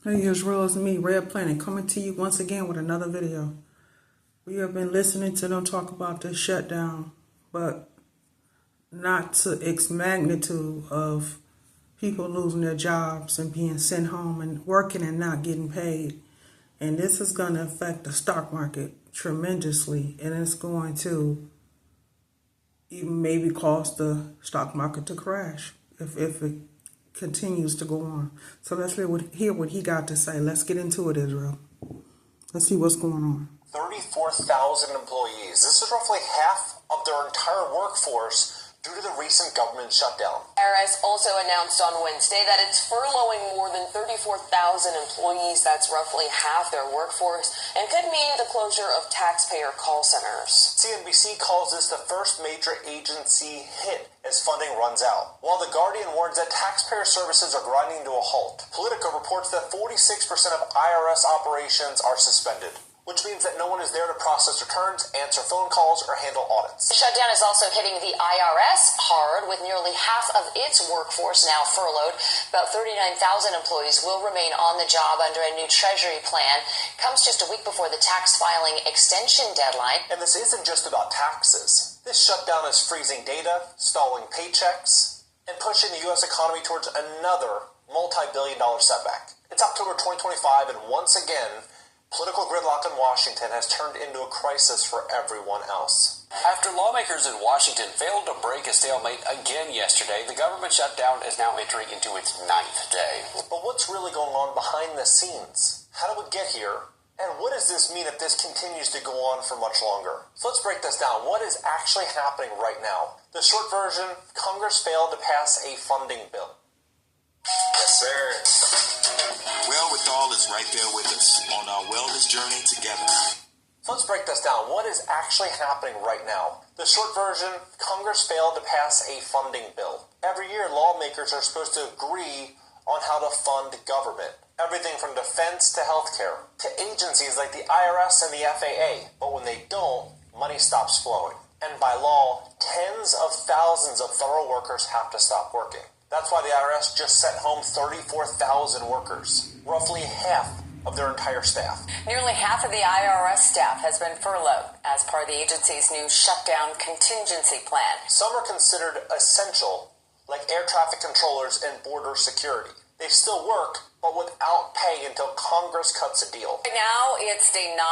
Hey Israel, it's me, Red Planet, coming to you once again with another video. We have been listening to them talk about this shutdown, but not to its magnitude of people losing their jobs and being sent home and working and not getting paid. And this is going to affect the stock market tremendously, and it's going to even maybe cause the stock market to crash if it continues to go on. So let's hear what he got to say. Let's get into it, Israel. Let's see what's going on. 34,000 employees. This is roughly half of their entire workforce due to the recent government shutdown. IRS also announced on Wednesday that it's furloughing more than 34,000 employees. That's roughly half their workforce and could mean the closure of taxpayer call centers. CNBC calls this the first major agency hit as funding runs out, while The Guardian warns that taxpayer services are grinding to a halt. Politico reports that 46% of IRS operations are suspended, which means that no one is there to process returns, answer phone calls, or handle audits. The shutdown is also hitting the IRS hard, with nearly half of its workforce now furloughed. About 39,000 employees will remain on the job under a new Treasury plan. Comes just a week before the tax filing extension deadline. And this isn't just about taxes. This shutdown is freezing data, stalling paychecks, and pushing the U.S. economy towards another multi-billion-dollar setback. It's October 2025, and once again, political gridlock in Washington has turned into a crisis for everyone else. After lawmakers in Washington failed to break a stalemate again yesterday, the government shutdown is now entering into its 9th day. But what's really going on behind the scenes? How did we get here? And what does this mean if this continues to go on for much longer? So let's break this down. What is actually happening right now? The short version, Congress failed to pass a funding bill. Yes, sir. Wherewithal is right there with us on our wellness journey together. So let's break this down. What is actually happening right now? The short version, Congress failed to pass a funding bill. Every year, lawmakers are supposed to agree on how to fund government. Everything from defense to healthcare, to agencies like the IRS and the FAA. But when they don't, money stops flowing. And by law, tens of thousands of federal workers have to stop working. That's why the IRS just sent home 34,000 workers, roughly half of their entire staff. Nearly half of the IRS staff has been furloughed as part of the agency's new shutdown contingency plan. Some are considered essential, like air traffic controllers and border security. They still work, but without pay until Congress cuts a deal. Right now, it's day 9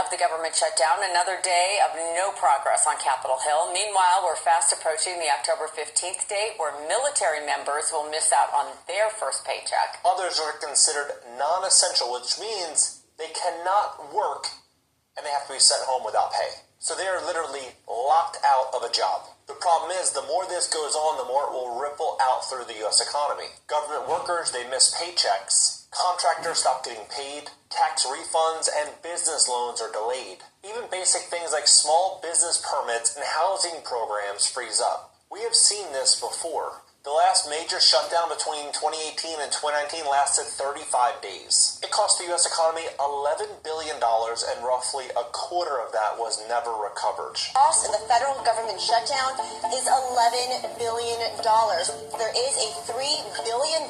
of the government shutdown, another day of no progress on Capitol Hill. Meanwhile, we're fast approaching the October 15th date where military members will miss out on their first paycheck. Others are considered non-essential, which means they cannot work and they have to be sent home without pay. So they are literally locked out of a job. The problem is, the more this goes on, the more it will ripple out through the U.S. economy. Government workers, they miss paychecks. Contractors stop getting paid. Tax refunds and business loans are delayed. Even basic things like small business permits and housing programs freeze up. We have seen this before. The last major shutdown between 2018 and 2019 lasted 35 days. It cost the U.S. economy $11 billion, and roughly a quarter of that was never recovered. Cost of the federal government shutdown is $11 billion. There is a $3 billion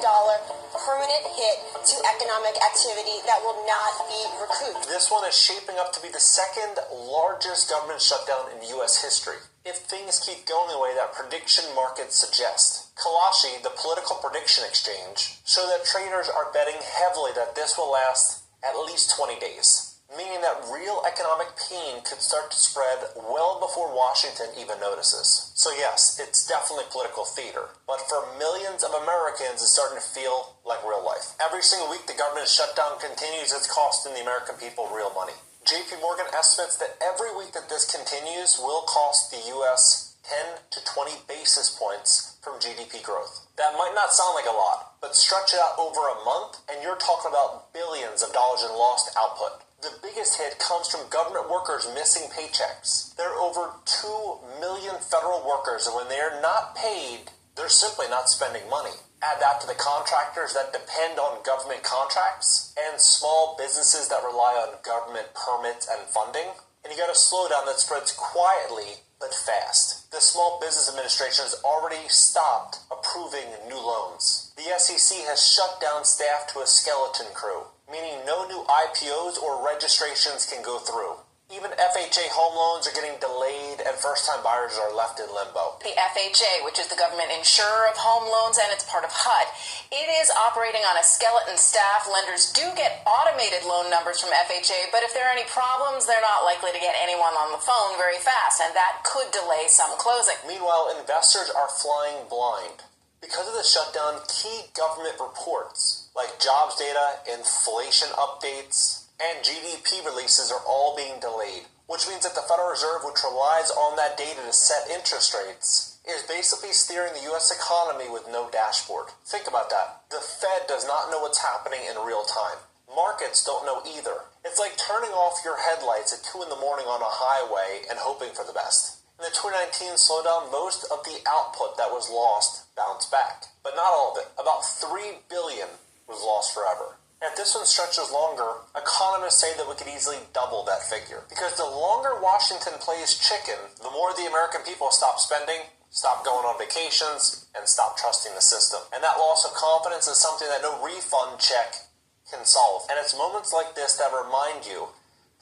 permanent hit to economic activity that will not be recouped. This one is shaping up to be the second largest government shutdown in U.S. history, if things keep going the way that prediction markets suggest. Kalashi, the political prediction exchange, show that traders are betting heavily that this will last at least 20 days, meaning that real economic pain could start to spread well before Washington even notices. So yes, it's definitely political theater, but for millions of Americans, it's starting to feel like real life. Every single week, the government shutdown continues its costing the American people real money. JP Morgan estimates that every week that this continues will cost the U.S. 10 to 20 basis points from GDP growth. That might not sound like a lot, but stretch it out over a month, and you're talking about billions of dollars in lost output. The biggest hit comes from government workers missing paychecks. There are over 2 million federal workers, and when they are not paid, they're simply not spending money. Add that to the contractors that depend on government contracts and small businesses that rely on government permits and funding, and you got a slowdown that spreads quietly but fast. The Small Business Administration has already stopped approving new loans. The SEC has shut down staff to a skeleton crew, meaning no new IPOs or registrations can go through. Even FHA home loans are getting delayed and first-time buyers are left in limbo. The FHA, which is the government insurer of home loans and it's part of HUD, it is operating on a skeleton staff. Lenders do get automated loan numbers from FHA, but if there are any problems, they're not likely to get anyone on the phone very fast, and that could delay some closing. Meanwhile, investors are flying blind. Because of the shutdown, key government reports like jobs data, inflation updates, and GDP releases are all being delayed, which means that the Federal Reserve, which relies on that data to set interest rates, is basically steering the U.S. economy with no dashboard. Think about that. The Fed does not know what's happening in real time. Markets don't know either. It's like turning off your headlights at 2 in the morning on a highway and hoping for the best. In the 2019 slowdown, most of the output that was lost bounced back. But not all of it. About $3 billion was lost forever. And if this one stretches longer, economists say that we could easily double that figure. Because the longer Washington plays chicken, the more the American people stop spending, stop going on vacations, and stop trusting the system. And that loss of confidence is something that no refund check can solve. And it's moments like this that remind you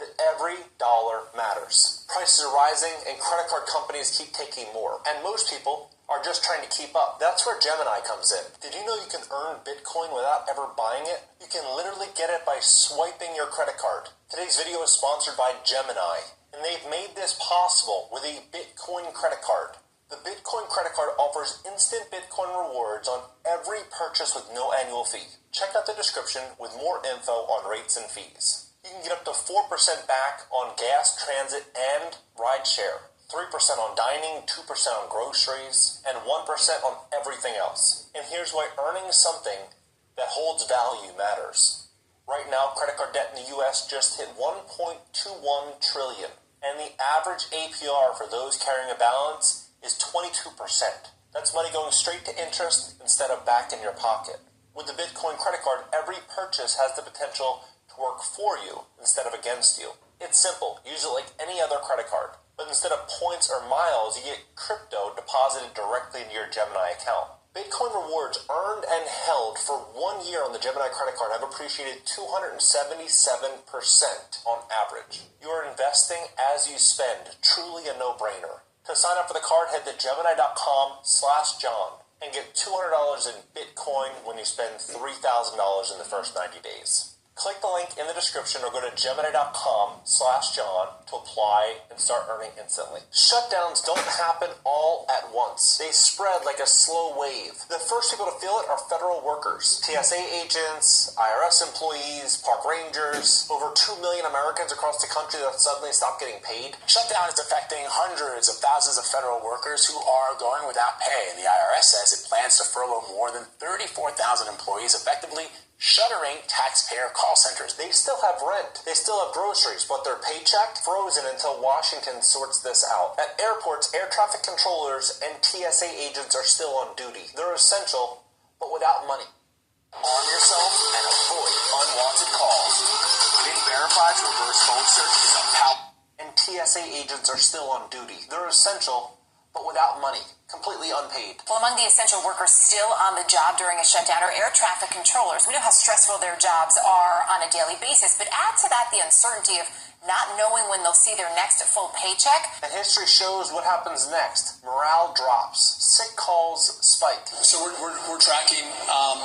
that every dollar matters. Prices are rising and credit card companies keep taking more. And most people are just trying to keep up. That's where Gemini comes in. Did you know you can earn Bitcoin without ever buying it? You can literally get it by swiping your credit card. Today's video is sponsored by Gemini, and they've made this possible with a Bitcoin credit card. The Bitcoin credit card offers instant Bitcoin rewards on every purchase with no annual fee. Check out the description with more info on rates and fees. You can get up to 4% back on gas, transit, and rideshare. 3% on dining, 2% on groceries, and 1% on everything else. And here's why earning something that holds value matters. Right now, credit card debt in the U.S. just hit $1.21 trillion, and the average APR for those carrying a balance is 22%. That's money going straight to interest instead of back in your pocket. With the Bitcoin credit card, every purchase has the potential to work for you instead of against you. It's simple. Use it like any other credit card. But instead of points or miles, you get crypto deposited directly into your Gemini account. Bitcoin rewards earned and held for 1 year on the Gemini credit card have appreciated 277% on average. You are investing as you spend, truly a no-brainer. To sign up for the card, head to Gemini.com/John and get $200 in Bitcoin when you spend $3,000 in the first 90 days. Click the link in the description or go to Gemini.com/John to apply and start earning instantly. Shutdowns don't happen all at once. They spread like a slow wave. The first people to feel it are federal workers, TSA agents, IRS employees, park rangers, over 2 million Americans across the country that suddenly stop getting paid. Shutdown is affecting hundreds of thousands of federal workers who are going without pay, and the IRS says it plans to furlough more than 34,000 employees, effectively shuttering taxpayer call centers. They still have rent. They still have groceries, but their paycheck frozen until Washington sorts this out. At airports, air traffic controllers and TSA agents are still on duty. They're essential, but without money. Arm yourself and avoid unwanted calls. Pin Verified's reverse phone search is a powerful. And TSA agents are still on duty. They're essential, but without money. Completely unpaid. Well, among the essential workers still on the job during a shutdown are air traffic controllers. We know how stressful their jobs are on a daily basis, but add to that the uncertainty of not knowing when they'll see their next full paycheck. And history shows what happens next. Morale drops. Sick calls spike. So we're tracking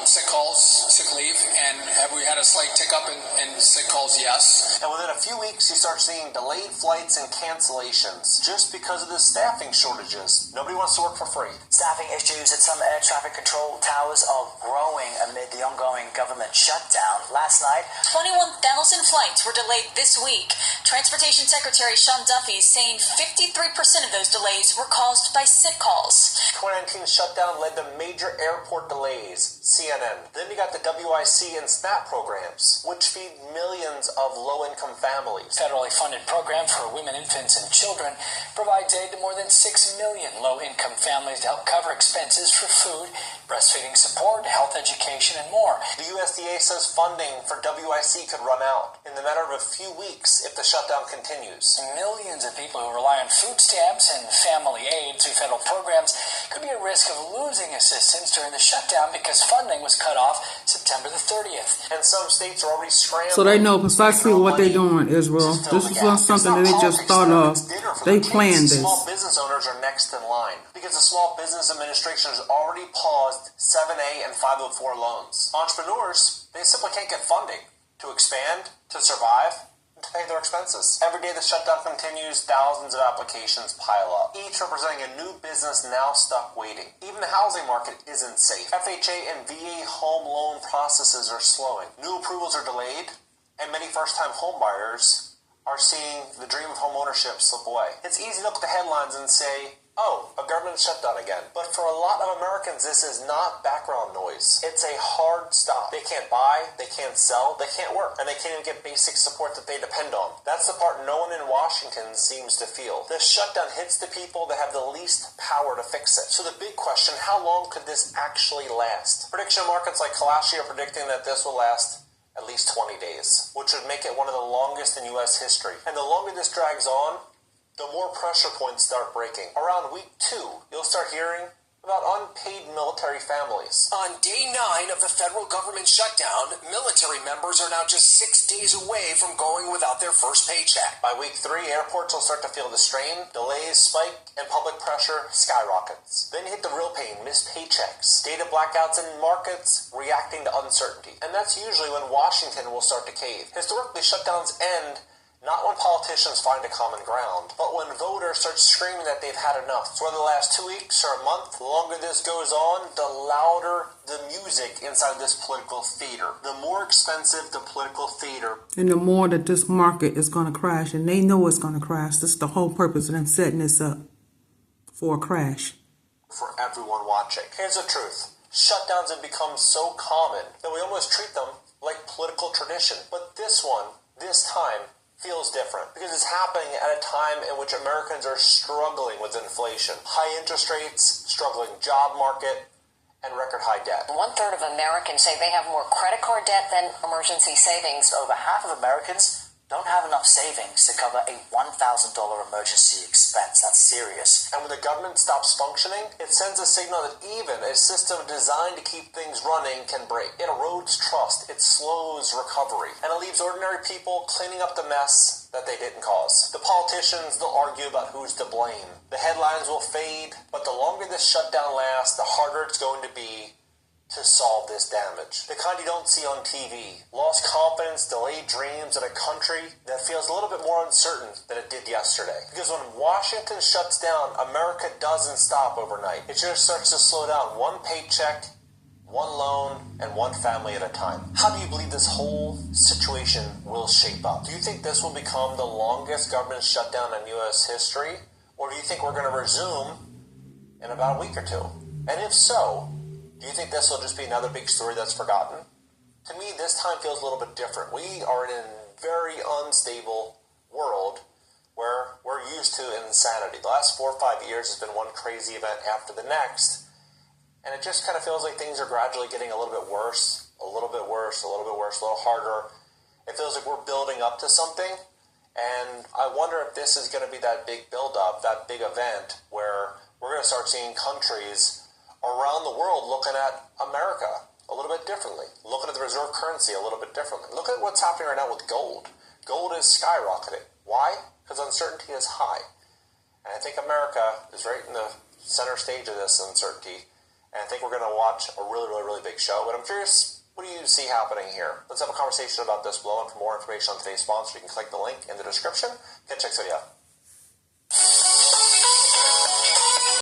sick calls, sick leave, and have we had a slight tick up in sick calls? Yes. And within a few weeks, you start seeing delayed flights and cancellations just because of the staffing shortages. Nobody wants to work for free. Staffing issues at some air traffic control towers are growing amid the ongoing government shutdown. Last night, 21,000 flights were delayed this week. Transportation Secretary Sean Duffy is saying 53% of those delays were caused by sick calls. 2019 shutdown led to major airport delays, CNN. Then you got the WIC and SNAP programs, which feed millions of low-income families. Federally funded program for women, infants, and children provides aid to more than 6 million low-income families to help cover expenses for food breastfeeding support, health education, and more. The USDA says funding for WIC could run out in the matter of a few weeks if the shutdown continues. Millions of people who rely on food stamps and family aid through federal programs could be at risk of losing assistance during the shutdown because funding was cut off September the 30th. And some states are already scrambling. So they know precisely what they're doing, Israel. This is not something that they just thought of. They planned this. Small business owners are next in line because the Small Business Administration has already paused 7A and 504 loans. Entrepreneurs, they simply can't get funding to expand, to survive, and to pay their expenses. Every day the shutdown continues, thousands of applications pile up, each representing a new business now stuck waiting. Even the housing market isn't safe. FHA and VA home loan processes are slowing. New approvals are delayed, and many first-time home buyers are seeing the dream of home ownership slip away. It's easy to look at the headlines and say, oh, a government shutdown again. But for a lot of Americans, this is not background noise. It's a hard stop. They can't buy, they can't sell, they can't work, and they can't even get basic support that they depend on. That's the part no one in Washington seems to feel. This shutdown hits the people that have the least power to fix it. So the big question, how long could this actually last? Prediction markets like Kalashi are predicting that this will last at least 20 days, which would make it one of the longest in U.S. history. And the longer this drags on, the more pressure points start breaking. Around week 2, you'll start hearing about unpaid military families. On day 9 of the federal government shutdown, military members are now just 6 days away from going without their first paycheck. By week 3, airports will start to feel the strain, delays spike, and public pressure skyrockets. Then hit the real pain, missed paychecks, data blackouts in markets reacting to uncertainty. And that's usually when Washington will start to cave. Historically, shutdowns end not when politicians find a common ground, but when voters start screaming that they've had enough. So whether the last 2 weeks or a month, the longer this goes on, the louder the music inside this political theater. The more expensive the political theater. And the more that this market is going to crash, and they know it's going to crash. This is the whole purpose of them setting this up for a crash. For everyone watching. Here's the truth. Shutdowns have become so common that we almost treat them like political tradition. But this one, this time, feels different because it's happening at a time in which Americans are struggling with inflation, high interest rates, struggling job market, and record high debt. 1/3 of Americans say they have more credit card debt than emergency savings. Over half of Americans don't have enough savings to cover a $1,000 emergency expense. That's serious. And when the government stops functioning, it sends a signal that even a system designed to keep things running can break. It erodes trust, it slows recovery, and it leaves ordinary people cleaning up the mess that they didn't cause. The politicians, they'll argue about who's to blame. The headlines will fade, but the longer this shutdown lasts, the harder it's going to be to solve this damage. The kind you don't see on TV. Lost confidence, delayed dreams in a country that feels a little bit more uncertain than it did yesterday. Because when Washington shuts down, America doesn't stop overnight. It just starts to slow down, one paycheck, one loan, and one family at a time. How do you believe this whole situation will shape up? Do you think this will become the longest government shutdown in U.S. history? Or do you think we're going to resume in about a week or 2? And if so, do you think this will just be another big story that's forgotten? To me, this time feels a little bit different. We are in a very unstable world where we're used to insanity. The last 4 or 5 years has been one crazy event after the next, and it just kind of feels like things are gradually getting a little bit worse, a little bit worse, a little bit worse, a little harder. It feels like we're building up to something, and I wonder if this is going to be that big build-up, that big event where we're going to start seeing countries around the world looking at America a little bit differently, looking at the reserve currency a little bit differently. Look at what's happening right now with gold. Gold is skyrocketing. Why? Because uncertainty is high. And I think America is right in the center stage of this uncertainty. And I think we're going to watch a really, really, really big show. But I'm curious, what do you see happening here? Let's have a conversation about this below. And for more information on today's sponsor, you can click the link in the description. Catch you next video.